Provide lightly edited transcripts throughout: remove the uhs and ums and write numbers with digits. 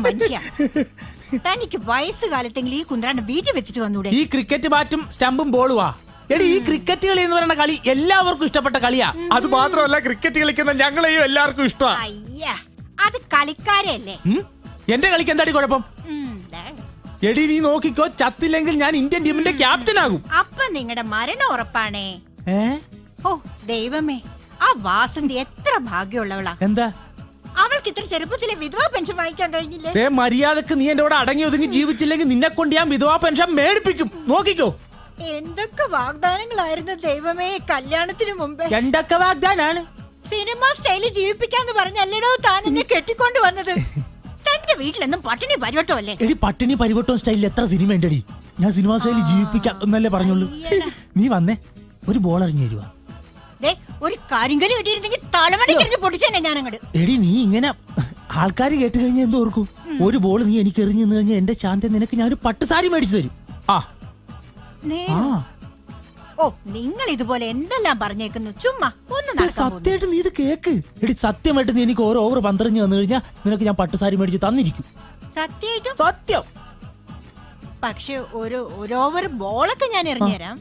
മനുഷ്യ, തനിക്ക് വയസ്സുകാലത്തെങ്കിലും ഈ കുന്ത്രാണ്ട് വീട്ടിൽ വെച്ചിട്ട് വന്നൂടെ? ഈ ക്രിക്കറ്റ് ബാറ്റും സ്റ്റമ്പും ബോളുവാ. എടി, ഈ ക്രിക്കറ്റ് കളി എന്ന് പറയുന്ന കളി എല്ലാവർക്കും ഇഷ്ടപ്പെട്ട കളിയാ. അത് മാത്രമല്ല, ക്രിക്കറ്റ് കളിക്കുന്ന ഞങ്ങളെയും എല്ലാവർക്കും ഇഷ്ടമാണ്. അയ്യാ, അത് കളിക്കാരല്ലേ. എന്റെ കളിക്ക് എന്താടി കുഴപ്പം? എടി, നീ നോക്കിക്കോ, ചത്തില്ലെങ്കിൽ ഞാൻ ഇന്ത്യൻ ടീമിന്റെ ക്യാപ്റ്റൻ ആകും. അപ്പൊ നിങ്ങളുടെ മരണം ഉറപ്പാണേ. ഓ ദൈവമേ, ആ വാസന്തി എത്ര ഭാഗ്യമുള്ളവളാ. എന്താ അവൾക്ക് ഇത്ര ചെറുപ്പത്തിലെ വിധവാ പെൻഷൻ വാങ്ങിക്കാൻ കഴിഞ്ഞില്ലേ? മര്യാദക്ക് നീ എന്റെ കൂടെ അടങ്ങി ഒതുങ്ങി ജീവിച്ചില്ലെങ്കിൽ നിന്നെ കൊണ്ട് ഞാൻ വിധവാ പെൻഷൻ മേടിപ്പിക്കും. നോക്കിക്കോ. എന്തൊക്കെ വാഗ്ദാനങ്ങളായിരുന്നു ദൈവമേ കല്യാണത്തിന് മുമ്പേ. എന്തൊക്കെ വാഗ്ദാനാണ്? സിനിമ സ്റ്റൈലിൽ ജീവിപ്പിക്കാന്ന് പറഞ്ഞല്ലടോ താൻ എന്നെ കെട്ടിക്കൊണ്ട് വന്നത്. തന്റെ വീട്ടിലെന്നും പട്ടിണി പരിവട്ടോ അല്ലേ? എടി, പട്ടിണി പരിവട്ടോ സ്റ്റൈലിൽ എത്ര സിനിമ ഉണ്ടടി. ഞാൻ സിനിമ സ്റ്റൈലിൽ ജീവിപ്പിക്കാം എന്നല്ലേ പറഞ്ഞുള്ളൂ. നീ വന്നേ, ഒരു ബോൾ എറിഞ്ഞു തരുവാ. ഒരു കരിങ്കല് കിട്ടിയിരുന്നെങ്കിൽ തലമണിക്ക് പൊട്ടിച്ചെന്നെ ഞാൻ അങ്ങോട്ട്. എടി, നീ ഇങ്ങനെ ആൾക്കാർ കേട്ട് കഴിഞ്ഞാൽ എന്തോ ഓർക്കും? ഒരു ബോൾ നീ എനിക്ക് എറിഞ്ഞു കഴിഞ്ഞാൽ എന്റെ ശാന്തി നിനക്ക് ഞാൻ ഒരു പട്ടുസാരി മേടിച്ചു തരും. ഓ, നിങ്ങൾ ഇതുപോലെ എന്തെല്ലാം പറഞ്ഞേക്കുന്നു. ചുമ്മാ ഒന്ന് സത്യമായിട്ട് നീ ഇത് കേക്ക്. എടി, സത്യമായിട്ട് നീ എനിക്ക് ഓരോ ഓവർ 12 വന്നു കഴിഞ്ഞാൽ നിനക്ക് ഞാൻ പട്ടുസാരി മേടിച്ച് തന്നിരിക്കും. സത്യമായിട്ടും? സത്യം. പക്ഷെ ഒരു ഓവർ ബോളൊക്കെ ഞാൻ എറിഞ്ഞുതരാം.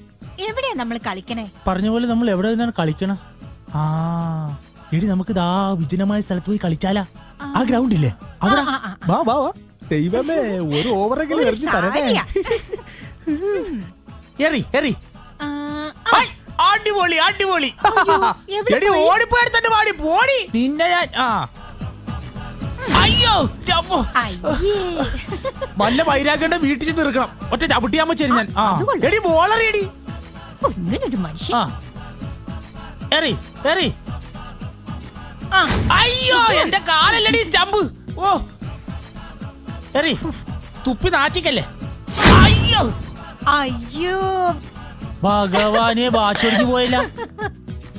എവിടെയാ നമ്മൾ കളിക്കണേ? പറഞ്ഞ പോലെ നമ്മൾ എവിടെ നിന്നാണ് കളിക്കണം? എടി, നമുക്ക് ഇതാ വിജനമായ സ്ഥലത്ത് പോയി കളിച്ചാലാ? ആ ഗ്രൗണ്ട് ഇല്ലേ അവിടെ? വാ വാ വാ. ദൈവമേ, ഒരു ഓവറെങ്കിലും എറിഞ്ഞു തരണേ. എറി എറി. അടിപൊളി അടിപൊളി. എടി, ഓടിപ്പോയി തന്നെ പാടി പോടി നിന്നെ ഞാൻ. അയ്യോ, വല്ല വൈരാഗ്യണ്ട വീട്ടിൽ ചെന്ന് നിൽക്കണം. ഒറ്റ ചവിട്ടിയാമ്പോ ശരി ഞാൻ. എടി, ബോളറിയടി. ഇങ്ങനൊരു മനുഷ്യ. എറി എറി. അയ്യോ, എന്റെ കാലല്ലടി സ്റ്റമ്പ്. ഓ, എറി. തുപ്പി നാച്ചിക്കല്ലേ. അയ്യോ അയ്യോ, ഭഗവാനെ, ബാറ്റൊടിഞ്ഞു പോയില്ല.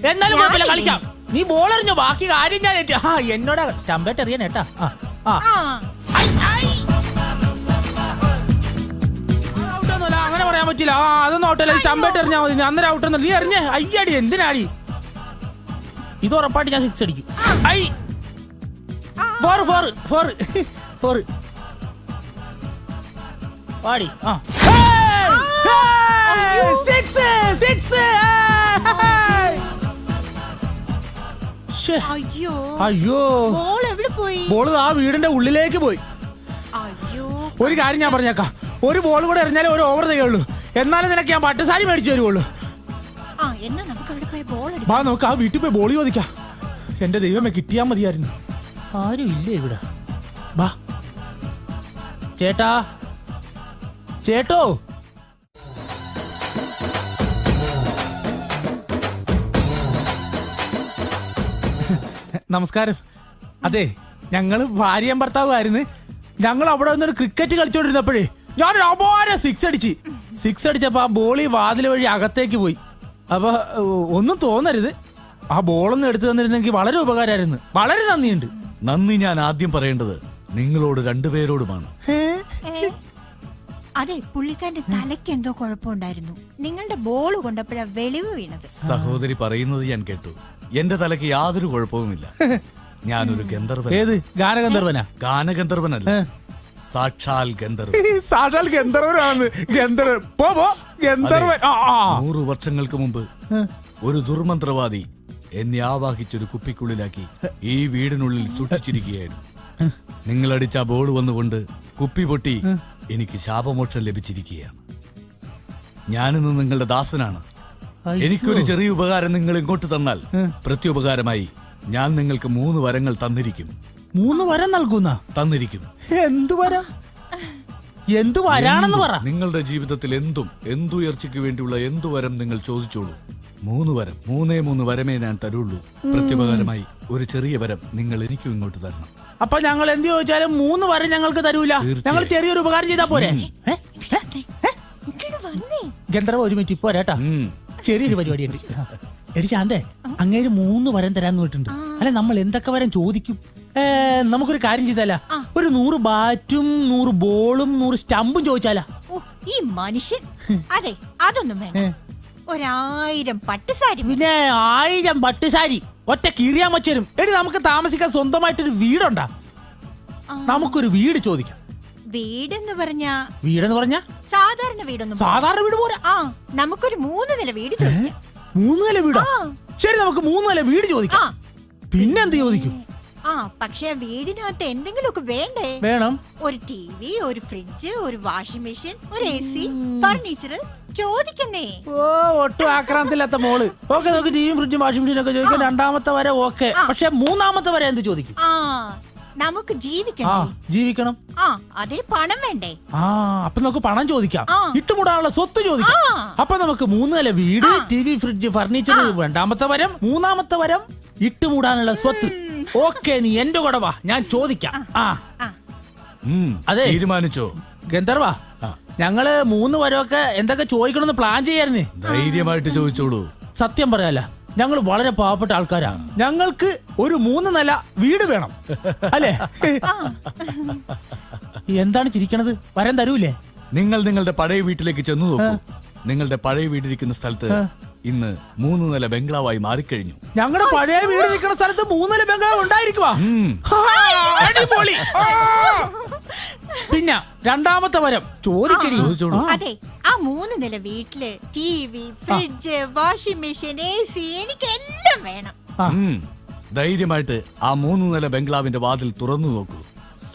എന്നാലും കുഴപ്പമില്ല, കളിക്കാം. നീ ബോൾ എറിഞ്ഞോ, ബാക്കി കാര്യം ഞാൻ ഏറ്റു. എന്നോട് സ്റ്റമ്പേറ്റ് എറിയാൻ ഏട്ടാ. അങ്ങനെ പറയാൻ പറ്റില്ല. അതൊന്നും ഔട്ടല്ല. സ്റ്റമ്പേറ്റ് എറിഞ്ഞാൽ മതി. അന്നേരം ഔട്ടൊന്നും നീ എറിഞ്ഞേ. അയ്യാടി, എന്തിനാടി? ഇത് ഉറപ്പായിട്ട് ഞാൻ 6 അടിക്കും. ഐ 4 പാടി. അയ്യോ, ബോള് ആ വീടിന്റെ ഉള്ളിലേക്ക് പോയി. ഒരു കാര്യം ഞാൻ പറഞ്ഞേക്കാം, ഒരു ബോൾ കൂടെ എറിഞ്ഞാലേ ഒരു ഓവർ ചെയ്യുള്ളൂ. എന്നാലും നിനക്ക് ഞാൻ പട്ടുസാരി മേടിച്ചു തരുവുള്ളൂ. വാ, നമുക്ക് ആ വീട്ടിൽ പോയി ബോൾ ചോദിക്കാം. എന്റെ ദൈവമേ, കിട്ടിയാ മതിയായിരുന്നു. ആരും ഇല്ലേ ഇവിടെ? വാ ചേട്ടാ, ചേട്ടോ. നമസ്കാരം. അതെ, ഞങ്ങള് ഭാര്യയും ഭർത്താവുമായിരുന്നു. ഞങ്ങൾ അവിടെ വന്നൊരു ക്രിക്കറ്റ് കളിച്ചോണ്ടിരുന്നപ്പോഴേ ഞാനൊരു അപാര 6 അടിച്ച്. 6 അടിച്ചപ്പോ ആ ബോളി വാതിൽ വഴി അകത്തേക്ക് പോയി. അപ്പൊ ഒന്നും തോന്നരുത്, ആ ബോളൊന്നും എടുത്തു തന്നിരുന്നെങ്കിൽ വളരെ ഉപകാരമായിരുന്നു. വളരെ നന്ദിയുണ്ട്. നന്ദി ഞാൻ ആദ്യം പറയേണ്ടത് നിങ്ങളോട് രണ്ടുപേരോടുമാണ്. അതെ, പുള്ളിക്കാരന്റെ തലയ്ക്ക് എന്തോ കുഴപ്പമുണ്ടായിരുന്നു. നിങ്ങളുടെ ബോൾ കൊണ്ടപ്പോഴാ വെളിവ് വീണത്. സഹോദരി പറയുന്നത് ഞാൻ കേട്ടു. എന്റെ തലയ്ക്ക് യാതൊരു കുഴപ്പവുമില്ല. ഞാനൊരു ഗന്ധർവൻ. ഏത് ഗാനഗന്ധർവനാ? ഗാനഗന്ധർവനല്ല, സാക്ഷാൽ ഗന്ധർവൻ. സാക്ഷാൽ ഗന്ധർവനാണ്. ഗന്ധർവൻ 100 വർഷങ്ങൾക്ക് മുമ്പ് ഒരു ദുർമന്ത്രവാദി എന്നെ ആവാഹിച്ചൊരു കുപ്പിക്കുള്ളിലാക്കി ഈ വീടിനുള്ളിൽ സൂക്ഷിച്ചിരിക്കുകയായിരുന്നു. നിങ്ങളടിച്ച ബോൾ വന്നുകൊണ്ട് കുപ്പി പൊട്ടി എനിക്ക് ശാപമോക്ഷം ലഭിച്ചിരിക്കുകയാണ്. ഞാനിന്ന് നിങ്ങളുടെ ദാസനാണ്. എനിക്കൊരു ചെറിയ ഉപകാരം നിങ്ങൾ ഇങ്ങോട്ട് തന്നാൽ പ്രത്യുപകാരമായി ഞാൻ നിങ്ങൾക്ക് 3 വരങ്ങൾ തന്നിരിക്കും. 3 വരം നൽകുന്ന? തന്നിരിക്കും. എന്തു വരം? എന്തു വരാണെന്ന് പറ. നിങ്ങളുടെ ജീവിതത്തിൽ എന്തുയർച്ചയ്ക്ക് വേണ്ടിയുള്ള എന്തു വരം നിങ്ങൾ ചോദിച്ചോളൂ. 3 വരം, 3 വരമേ ഞാൻ തരുള്ളൂ. പ്രത്യുപകാരമായി ഒരു ചെറിയ വരം നിങ്ങൾ എനിക്കും ഇങ്ങോട്ട് തരണം. അപ്പൊ ഞങ്ങൾ എന്ത് ചോദിച്ചാലും 3 വരം ഞങ്ങൾക്ക് തരൂല. ഞങ്ങൾ ചെറിയൊരു ഉപകാരം ചെയ്താ പോരെ? ഗന്ധർവ ഒരു മിനിറ്റ് ഇപ്പൊ വരാട്ടാ. ചെറിയൊരു പരിപാടി ഉണ്ട്. എടി ശാന്തേ, അങ്ങേര് 3 വരം തരാന്ന് പറഞ്ഞിട്ടുണ്ട്. അല്ലെ, നമ്മൾ എന്തൊക്കെ വരം ചോദിക്കും? നമുക്കൊരു കാര്യം ചെയ്താലാ? ഒരു 100 ബാറ്റും 100 ബോളും 100 സ്റ്റമ്പും ചോദിച്ചാലാ? ഈ മനുഷ്യൻ. അതെ, അതൊന്നും വേണം. 1000 പട്ടുസാരി. പിന്നെ 1000 പട്ടുസാരി ഒറ്റ കീറിയാൻ വച്ചരും. എടി, നമുക്ക് താമസിക്കാൻ സ്വന്തമായിട്ടൊരു വീടുണ്ടാ? നമുക്കൊരു വീട് ചോദിക്കാം. വീടെന്ന് പറഞ്ഞ വീടെന്ന് പറഞ്ഞ സാധാരണ വീടൊന്നും സാധാരണ വീട് പോരാ. നമുക്കൊരു 3 നില വീട് ചോദിക്കാം. 3 നില വീടാ? ശരി, നമുക്ക് 3 നില വീട് ചോദിക്കാം. പിന്നെന്ത് ചോദിക്കും? പക്ഷെ വീടിനകത്ത് എന്തെങ്കിലുമൊക്കെ വേണ്ടേ? വേണം. ഒരു TV, ഒരു ഫ്രിഡ്ജ്, ഒരു വാഷിംഗ് മെഷീൻ, ഒരു AC, ഫർണിച്ചർ ചോദിക്കുന്നേ. ഒട്ടും ആക്രാന്തമില്ലാത്ത മോള്. ഓക്കെ, നമുക്ക് ടിവിയും ഫ്രിഡ്ജും വാഷിംഗ് മെഷീനും ഒക്കെ ചോദിക്കാം. 2ാമത്തെ വരെ ഓക്കെ. പക്ഷെ 3ാമത്തെ വരെ എന്ത് ചോദിക്കും? നമുക്ക് ജീവിക്കണം. ജീവിക്കണം. അതിന് പണം വേണ്ടേ? അപ്പൊ നമുക്ക് പണം ചോദിക്കാം. ഇട്ടുമുടാനുള്ള സ്വത്ത് ചോദിക്കാം. അപ്പൊ നമുക്ക് 3 നില വീട്, TV, ഫ്രിഡ്ജ്, ഫർണിച്ചർ 2ാമത്തെ വരം, 3ാമത്തെ വരം ഇട്ടുമൂടാനുള്ള സ്വത്ത്. ഓക്കെ, നീ എന്റെ കൂടെ വാ, ഞാൻ ചോദിക്കാം. അതെ, തീരുമാനിച്ചോ ഗന്ധർവ? ഞങ്ങള് 3 വരമൊക്കെ എന്തൊക്കെ ചോദിക്കണമെന്ന് പ്ലാൻ ചെയ്യായിരുന്നേ. ധൈര്യമായിട്ട് ചോദിച്ചോളൂ. സത്യം പറയാല, ഞങ്ങൾ വളരെ പാവപ്പെട്ട ആൾക്കാരാ. ഞങ്ങൾക്ക് ഒരു 3 നില വീട് വേണം, അല്ലേ? എന്താണ് ചിരിക്കണത്? വരം തരൂലേ? നിങ്ങൾ നിങ്ങളുടെ പഴയ വീട്ടിലേക്ക് ചെന്നു നോക്കൂ. നിങ്ങളുടെ പഴയ വീടിരിക്കുന്ന സ്ഥലത്ത് ഇന്ന് 3 നില ബംഗ്ലാവായി മാറിക്കഴിഞ്ഞു. ഞങ്ങളുടെ പഴയ വീട് നിൽക്കുന്ന സ്ഥലത്ത് 3 നില ബംഗ്ലാവ് ഉണ്ടായിരിക്കുവാ? അടിപൊളി. പിന്നെ 2ാമത്തെ വരം ചോദിക്കണി. അതെ, ആ 3 നില വീട്ടില് TV, fridge, washing machine, AC എനിക്ക് എല്ലാം വേണം. ധൈര്യമായിട്ട് ആ 3 നില ബംഗ്ലാവിന്റെ വാതിൽ തുറന്നു നോക്കൂ.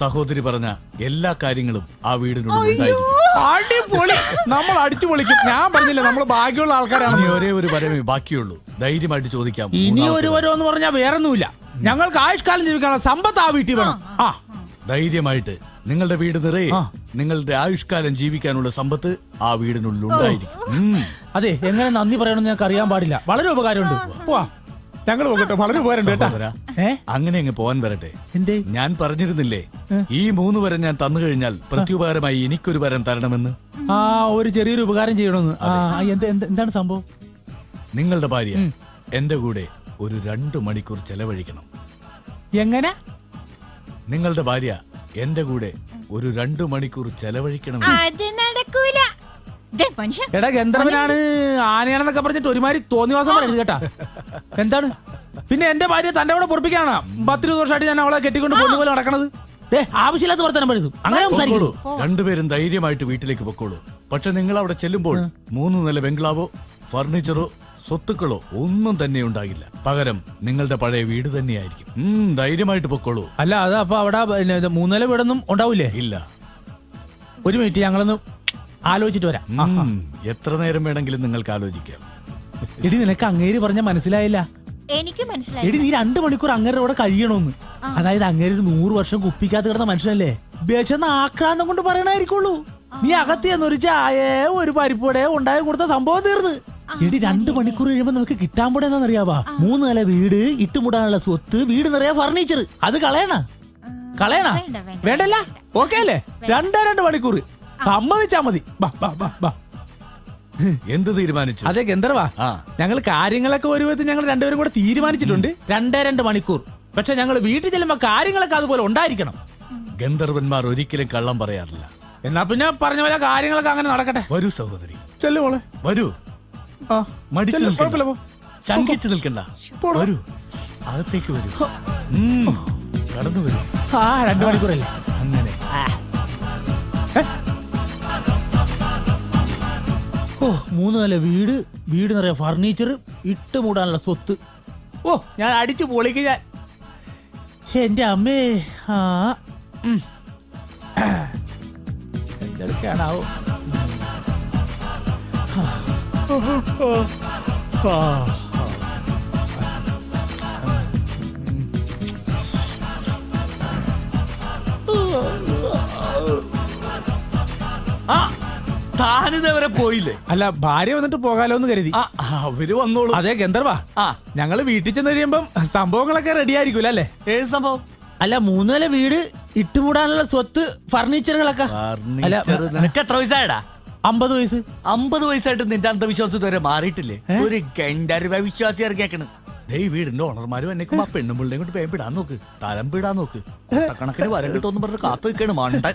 സഹോദരി പറഞ്ഞ എല്ലാ കാര്യങ്ങളും ആ വീടിനുള്ളിൽ ഉണ്ടായിരിക്കും. അടിപൊളി, നമ്മൾ അടിച്ചു പൊളിക്കും. ഞാൻ പറഞ്ഞില്ല, നമ്മൾ ഭാഗ്യമുള്ള ആൾക്കാരാണ്. ഇനി ഒരേ ഒരു വരമേ ബാക്കിയുള്ളൂ. ധൈര്യമായിട്ട് ചോദിക്കാം. ഇനി ഒരു വരം എന്ന് പറഞ്ഞാൽ വേറൊന്നുമില്ല. ഞങ്ങൾക്ക് ആയുഷ്കാലം ജീവിക്കാനുള്ള സമ്പത്ത് ആ വീട്ടിൽ വേണം. ധൈര്യമായിട്ട് നിങ്ങളുടെ വീട് നിറയെ നിങ്ങളുടെ ആയുഷ്കാലം ജീവിക്കാനുള്ള സമ്പത്ത് ആ വീടിനുള്ളിൽ ഉണ്ടായിരിക്കും. അതെ, എങ്ങനെ നന്ദി പറയണമെന്ന് ഞങ്ങൾക്ക് അറിയാൻ പാടില്ല. വളരെ ഉപകാരമുണ്ട്. പോവാ, ഞങ്ങൾ പോകട്ടെ. വളരെ ഉപകാരമുണ്ട്. അങ്ങനെ അങ്ങ് പോവാൻ വരട്ടെ. എന്തേ? ഞാൻ പറഞ്ഞിരുന്നില്ലേ, ഈ 3 വരം ഞാൻ തന്നു കഴിഞ്ഞാൽ പ്രത്യുപകാരമായി എനിക്കൊരു വരം തരണമെന്ന്. ഒരു ചെറിയൊരു ഉപകാരം ചെയ്യണമെന്ന്. എന്താണ് സംഭവം? നിങ്ങളുടെ ഭാര്യ എന്റെ കൂടെ ഒരു 2 മണിക്കൂർ ചെലവഴിക്കണം. എങ്ങനെ? നിങ്ങളുടെ ഭാര്യ എന്റെ കൂടെ ഒരു 2 മണിക്കൂർ ചെലവഴിക്കണം. അത് നടക്കൂല. എടാ, ഗന്ധർവനാണ് ആനയാണെന്നൊക്കെ പറഞ്ഞിട്ട് ഒരുമാതിരി തോന്നിവാസം പറയരുത് കേട്ടാ. എന്താണ്? പിന്നെ എന്റെ ഭാര്യ തന്റെ കൂടെ പൊറപ്പിക്കാനാ 10-20 വർഷമായിട്ട് ഞാൻ അവളെ കെട്ടിക്കൊണ്ട് പൊണ്ണുപോലെ നടക്കണത്? ആവശ്യമില്ലാത്ത വർത്തമാനം പറയുന്നു. അങ്ങനെ സംസാരിക്കൂ. 2 പേരും ധൈര്യമായിട്ട് വീട്ടിലേക്ക് പൊക്കോളൂ. പക്ഷെ നിങ്ങൾ അവിടെ ചെല്ലുമ്പോൾ 3 നില ബംഗ്ലാവോ ഫർണിച്ചറോ സ്വത്തുക്കളോ ഒന്നും തന്നെ ഉണ്ടാകില്ല. പകരം നിങ്ങളുടെ പഴയ വീട് തന്നെയായിരിക്കും. ധൈര്യമായിട്ട് പൊക്കോളൂ. അല്ല, അത് അപ്പൊ അവിടെ 3 നില വീടൊന്നും ഉണ്ടാവൂലേ? ഇല്ല. ഒരു മിനിറ്റ്, ഞങ്ങളൊന്ന് ആലോചിച്ചിട്ട് വരാം. എത്ര നേരം വേണമെങ്കിലും നിങ്ങൾക്ക് ആലോചിക്കാം. എടി, നിനക്ക് അങ്ങേര് പറഞ്ഞ മനസ്സിലായില്ല? എനിക്ക് മനസ്സിലായി. എടി, നീ 2 മണിക്കൂർ അങ്ങേരുടെ കൂടെ കഴിയണമെന്ന്. അതായത് അങ്ങേര് 100 വർഷം കുപ്പിക്കാത്ത കിടന്ന മനുഷ്യനല്ലേ? വിശന്ന് ആക്രാന്തം കൊണ്ട് പറയണായിരിക്കുള്ളൂ. നീ അകത്തിയെന്ന് ഒരു ചായ ഒരു പരിപ്പോടെ ഉണ്ടായി കൊടുത്ത സംഭവം തീർന്ന്. എടി, 2 മണിക്കൂർ കഴിയുമ്പോ നമുക്ക് കിട്ടാൻ പോടെ എന്താണെന്നറിയാവാ? 3 നില വീട്, ഇട്ടുമുടാനുള്ള സ്വത്ത്, വീട് നിറയെ ഫർണിച്ചർ. അത് കളയണ വേണ്ടല്ല? ഓക്കെ അല്ലേ? 2 മണിക്കൂർ സമ്മതിച്ചാ മതി. എന്ത് തീരുമാനിച്ചു? അതെ ഗന്ധർവ, ഞങ്ങൾ കാര്യങ്ങളൊക്കെ ഒരു വിധത്തിൽ ഞങ്ങൾ 2 പേരും കൂടെ തീരുമാനിച്ചിട്ടുണ്ട്. 2 മണിക്കൂർ. പക്ഷെ ഞങ്ങൾ വീട്ടിൽ ചെല്ലുമ്പോ കാര്യങ്ങളൊക്കെ അതുപോലെ ഉണ്ടായിരിക്കണം. ഗന്ധർവന്മാർ ഒരിക്കലും കള്ളം പറയാറില്ല. എന്നാ പിന്നെ പറഞ്ഞ പോലെ കാര്യങ്ങളൊക്കെ അങ്ങനെ നടക്കട്ടെ. വരൂ സഹോദരി, ചെല്ലു മോളെ. വരൂ. മടിച്ചു കുഴപ്പമില്ല, ശങ്കിച്ചു നിൽക്കണ്ട. വരൂ, അകത്തേക്ക് വരൂ. കടന്നു വരൂ. 2 മണിക്കൂറല്ലേ? അങ്ങനെ 3 നില വീട്, വീട് നിറയെ ഫർണിച്ചർ, ഇട്ടുമൂടാനുള്ള സ്വത്ത്. ഞാൻ അടിച്ചു പൊളിക്ക് ഞാൻ. എന്റെ അമ്മേ. എന്തൊക്കെയാണാവോ? താനിതവരെ പോയില്ലേ? അല്ല, ഭാര്യ വന്നിട്ട് പോകാലോ എന്ന് കരുതി. അവര് വന്നോളൂ. അതെ ഗന്ധർവ, ഞങ്ങള് വീട്ടിൽ ചെന്ന് കഴിയുമ്പം സംഭവങ്ങളൊക്കെ റെഡി ആയിരിക്കൂല അല്ലേ? ഏത് സംഭവം? അല്ല, 3 നില വീട്, ഇട്ടുമൂടാനുള്ള സ്വത്ത്, ഫർണിച്ചറുകളൊക്കെ. നിനക്ക് എത്ര വയസ്സായടാ? 50 വയസ്സ്. 50 വയസ്സായിട്ട് നിന്റെ അന്ധവിശ്വാസം ഇതുവരെ മാറിയിട്ടില്ലേ? ഒരു ഗണ്ടരുവ വിശ്വാസി ഇറങ്ങിയേക്കണ്. ഈ വീടിന്റെ ഓണർമാരും എന്നെക്കും ആ പെണ്ണുമ്പിള്ളേം കൊണ്ട് പേൻ പിടാൻ നോക്ക്, തലം പിടാൻ നോക്ക്. കണക്കിന് വരം കിട്ടുമെന്ന് പറഞ്ഞ് കാത്തു നിൽക്കാണ് മണ്ടൻ.